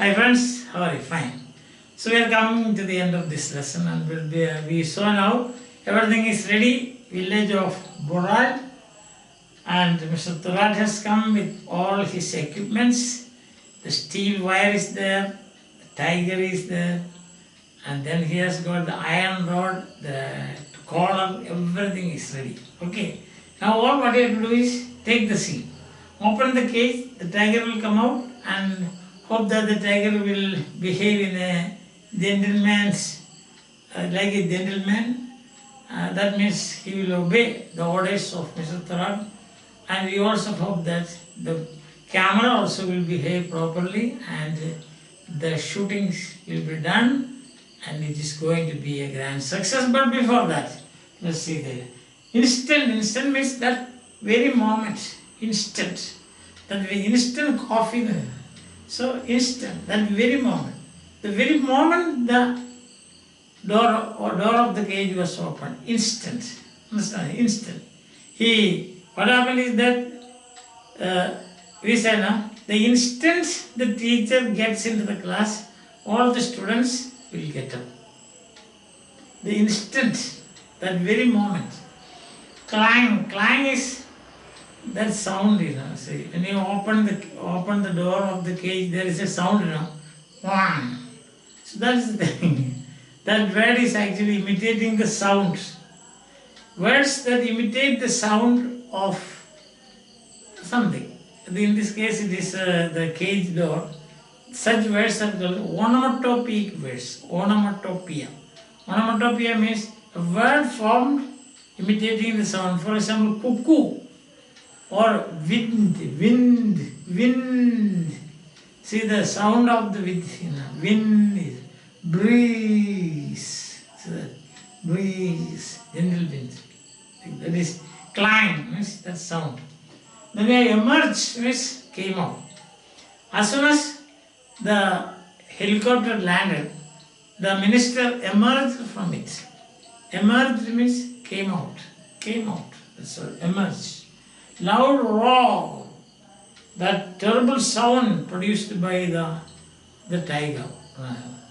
Hi friends, how are you? Fine. So we are coming to the end of this lesson and we saw now everything is ready. Village of Boral and Mr. Turat has come with all his equipments. The steel wire is there, the tiger is there, and then he has got the iron rod, the collar, everything is ready. Okay. Now all what you have to do is take the seal. Open the cage, the tiger will come out and hope that the tiger will behave in a gentleman's, like a gentleman. That means he will obey the orders of Mr. Tarak, and we also hope that the camera also will behave properly and the shootings will be done and it is going to be a grand success. But before that, let's see there. Instant means that very moment, instant, that very instant coffee. So instant, that very moment. The very moment the door of the cage was opened, instant. Understand? Instant. What happened is that, we said now, the instant the teacher gets into the class, all the students will get up. The instant, that very moment. Clang is that sound, See, when you open the door of the cage, there is a sound, Wham. So that's the thing. That word is actually imitating the sounds. Words that imitate the sound of something. In this case, it is the cage door. Such words are called onomatopoeic words. Onomatopoeia. Onomatopoeia means a word formed imitating the sound. For example, cuckoo or wind. See the sound of the wind. Wind is breeze. Breeze, gentle wind. That is clang, means that sound. Then we emerged, means came out. As soon as the helicopter landed, the minister emerged from it. Emerged means came out. That's all. Emerged. Loud roar. That terrible sound produced by the tiger.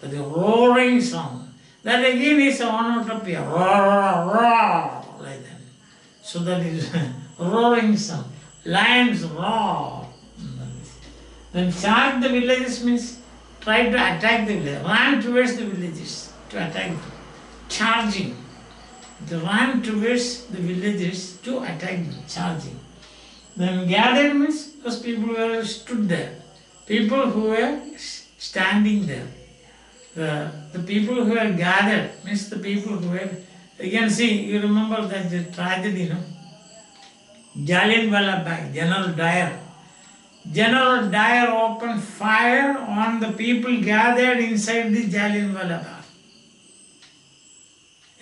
The roaring sound. That again is a onomatopoeia. Roar, like that. So that is roaring sound. Lions roar. Then charge the villages means try to attack the village. Run towards the villages to attack them. Charging. To run towards the villages to attack them. Charging. Then gathered means those people who were stood there. People who were standing there. The people who were gathered means the people who were, you can see, you remember that the tragedy, Jallianwala Bagh, General Dyer. General Dyer opened fire on the people gathered inside the Jallianwala Bagh.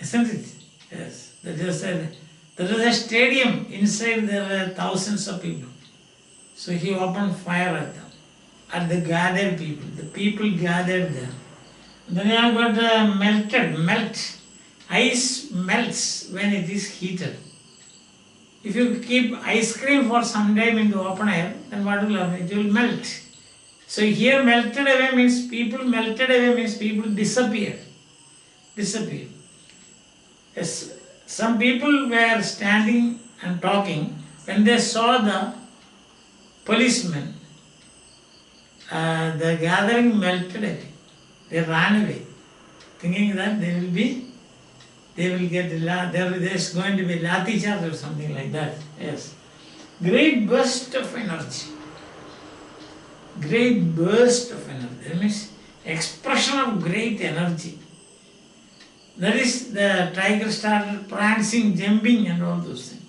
Isn't it? Yes. There was a stadium, inside there were thousands of people. So he opened fire at them, at the gathered people. The people gathered there. Then you have got melt. Ice melts when it is heated. If you keep ice cream for some time in the open air, then what will happen? It will melt. So here melted away means people disappeared. Yes. Some people were standing and talking. When they saw the policemen, the gathering melted away. They ran away, thinking that there is going to be lathi charge or something like that. Yes. Great burst of energy. That means expression of great energy. That is, the tiger started prancing, jumping and all those things.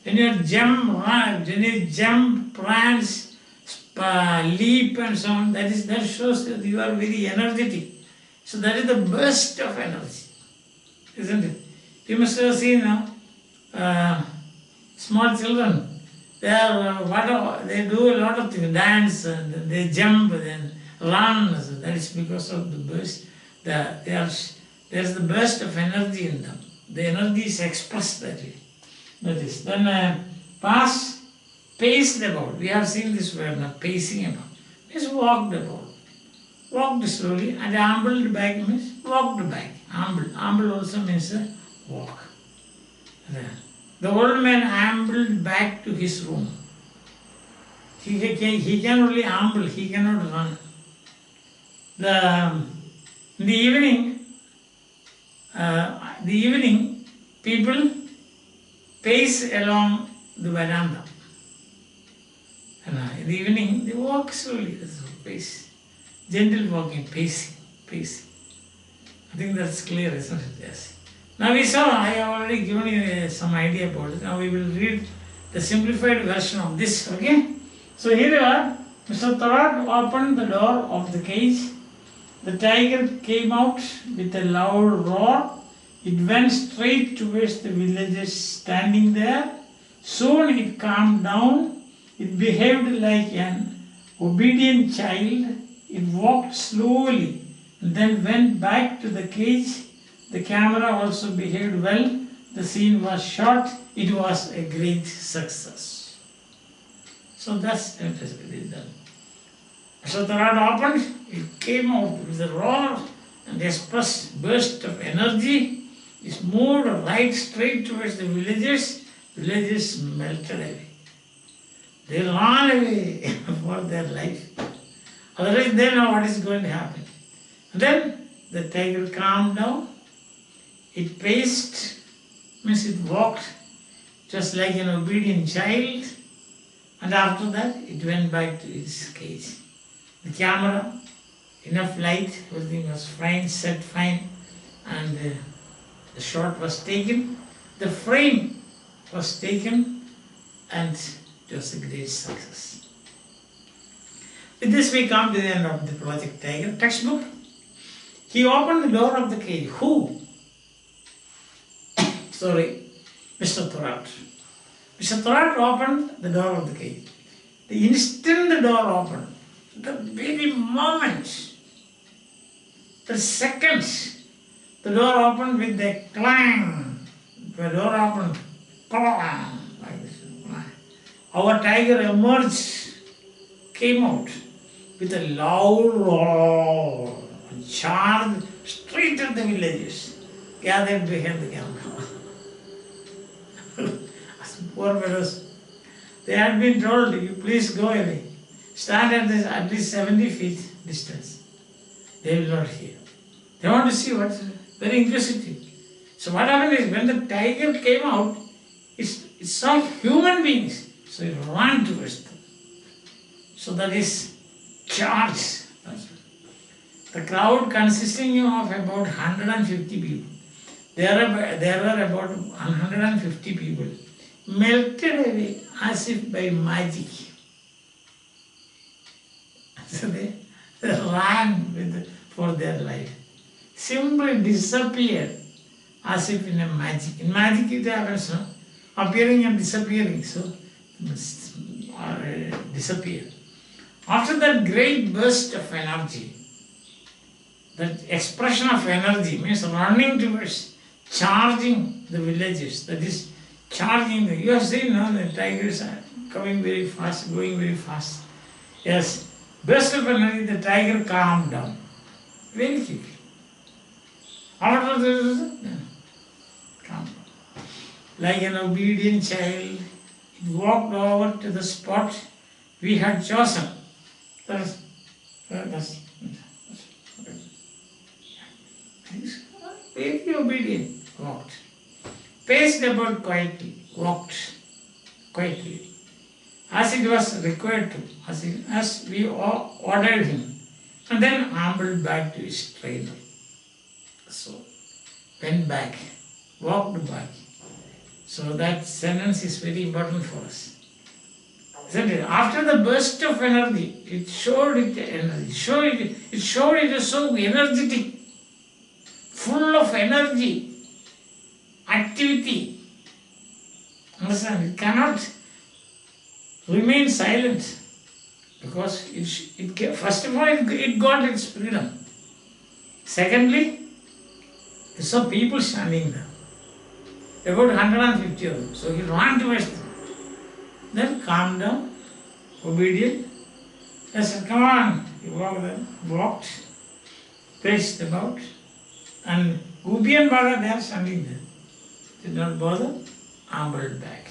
When you jump, prance, leap and so on, that shows that you are very energetic. So that is the burst of energy. Isn't it? You must have seen now, small children, they do a lot of things, dance, and they jump, and run. So that is because of the burst. There's the burst of energy in them. The energy is expressed that way. That is. Then paced about. We have seen this word now, pacing about. Means walked about. walked slowly, and ambled back means walked back. Amble also means a walk. The old man ambled back to his room. He can only amble, he cannot run. In the evening, people pace along the veranda. In the evening, they walk slowly, pace. Gentle walking, pacing. I think that's clear, isn't it? Yes. Now we saw, I have already given you some idea about it. Now we will read the simplified version of this, okay? So here you are. Mr. Thorat opened the door of the cage. The tiger came out with a loud roar. It went straight towards the villagers standing there. Soon it calmed down. It behaved like an obedient child. It walked slowly and then went back to the cage. The camera also behaved well. The scene was shot. It was a great success. So that's interestingly done. So the rod opened, it came out with a roar and expressed burst of energy. It moved right straight towards the villagers. Villagers melted away. They ran away for their life. Otherwise they know what is going to happen. And then the tiger calmed down. It paced, means it walked just like an obedient child. And after that it went back to its cage. The camera, enough light, everything was fine, set fine, and the shot was taken. The frame was taken, and it was a great success. With this we come to the end of the Project Tiger textbook. He opened the door of the cage. Who? Sorry, Mr. Thorat. Mr. Thorat opened the door of the cage. The instant the door opened, the very moment, the second, the door opened with a clang. The door opened, clang, like this. Our tiger emerged, came out with a loud roar, and charged straight at the villagers, gathered behind the camera. Poor fellows. They had been told, you please go away. Stand at this at least 70 feet distance. They will not hear. They want to see what's very inquisitive. So what happened is when the tiger came out, it saw human beings. So it ran towards them. So that is charge. The crowd consisting of about 150 people. There were about 150 people. Melted away as if by magic. So they ran for their life. Simply disappeared as if in a magic. In magic it happens, no? Appearing and disappearing. So disappeared. After that great burst of energy, that expression of energy means running towards, charging the villages. That is charging. You have seen, no? The tigers are coming very fast, going very fast. Yes. Burst of energy, the tiger calmed down. Very quickly. After this, calmed down. Like an obedient child, it walked over to the spot we had chosen. That's very obedient, walked. Paced about quietly, walked quietly, as it was required to, as we ordered him, and then ambled back to his trainer. So, went back, walked back. So that sentence is very important for us. Isn't it? After the burst of energy, it showed it energy. It showed it as so energetic, full of energy, activity. Understand? It cannot remain silent because first of all it got its freedom. Secondly, you saw people standing there, about 150 of them. So he ran towards them. Then calmed down, obedient. I said, come on. He walked. paced them out, and Gubi and Baga, they are standing there. Did not bother, ambled back.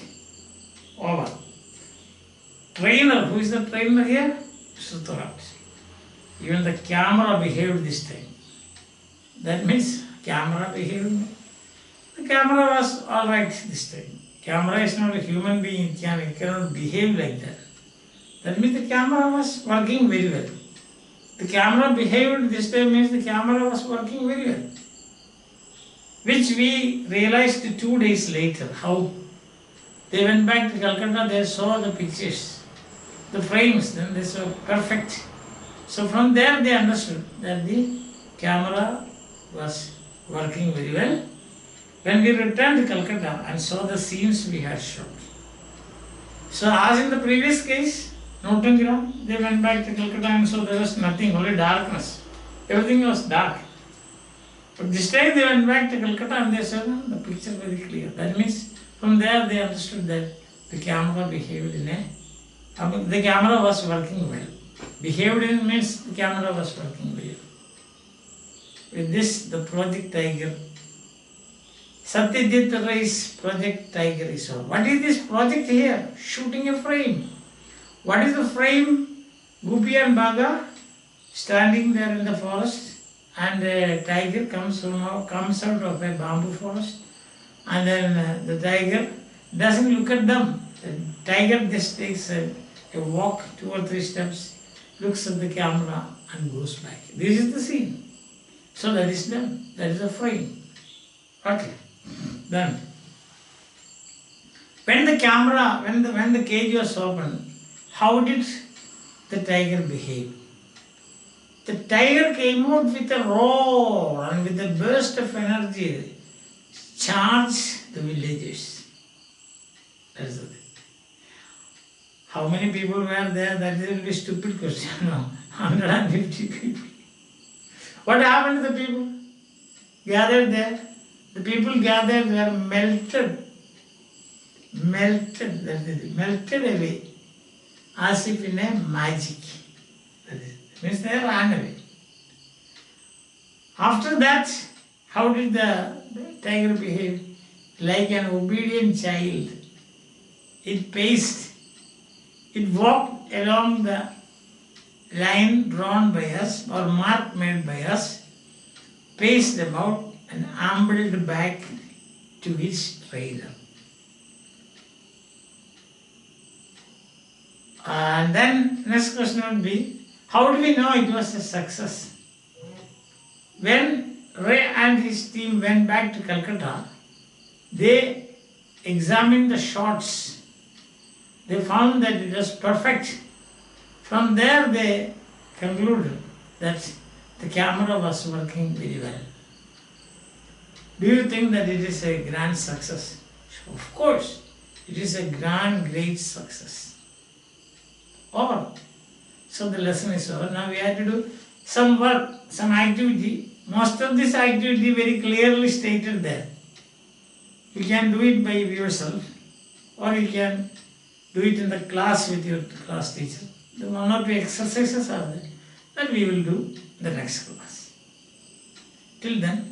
Over. Trainer, who is the trainer here? Sutarat. Even the camera behaved this time. That means camera behaved. The camera was alright this time. Camera is not a human being, it cannot behave like that. That means the camera was working very well. The camera behaved this time means the camera was working very well. Which we realized 2 days later, how they went back to Calcutta, they saw the pictures, the frames, then they saw perfect. So from there they understood that the camera was working very well. When we returned to Calcutta and saw the scenes we had shot. So as in the previous case, Notangira, they went back to Calcutta and saw there was nothing, only darkness. Everything was dark. But this time they went back to Calcutta and they saw the picture very clear. That means from there they understood that the camera behaved in the camera was working well. Behaved in means the camera was working well. With this, the Project Tiger, Satyajit Ray's Project Tiger is over. What is this project here? Shooting a frame. What is the frame? Gupi and Baga standing there in the forest, and a tiger comes out of a bamboo forest, and then the tiger doesn't look at them. The tiger just takes a walk 2 or 3 steps, looks at the camera and goes back. This is the scene. So that is done. That is the frame. Okay. Then, when the camera, when the cage was opened, how did the tiger behave? The tiger came out with a roar and with a burst of energy, charged the villagers. That is the thing. How many people were there? That will be a stupid question. No, 150 people. What happened to the people gathered there? The people gathered were melted away as if in a magic. That means they ran away. After that, how did the tiger behave? Like an obedient child. It paced. It walked along the line drawn by us or mark made by us, paced about and ambled back to his trainer. And then next question would be, how do we know it was a success? When Ray and his team went back to Calcutta, they examined the shots. They found that it was perfect. From there they concluded that the camera was working very well. Do you think that it is a grand success? Of course, it is a great success. Over. So the lesson is over. Now we have to do some work, some activity. Most of this activity very clearly stated there. You can do it by yourself, or you can do it in the class with your class teacher. The 1 or 2 exercises are there that we will do in the next class. Till then,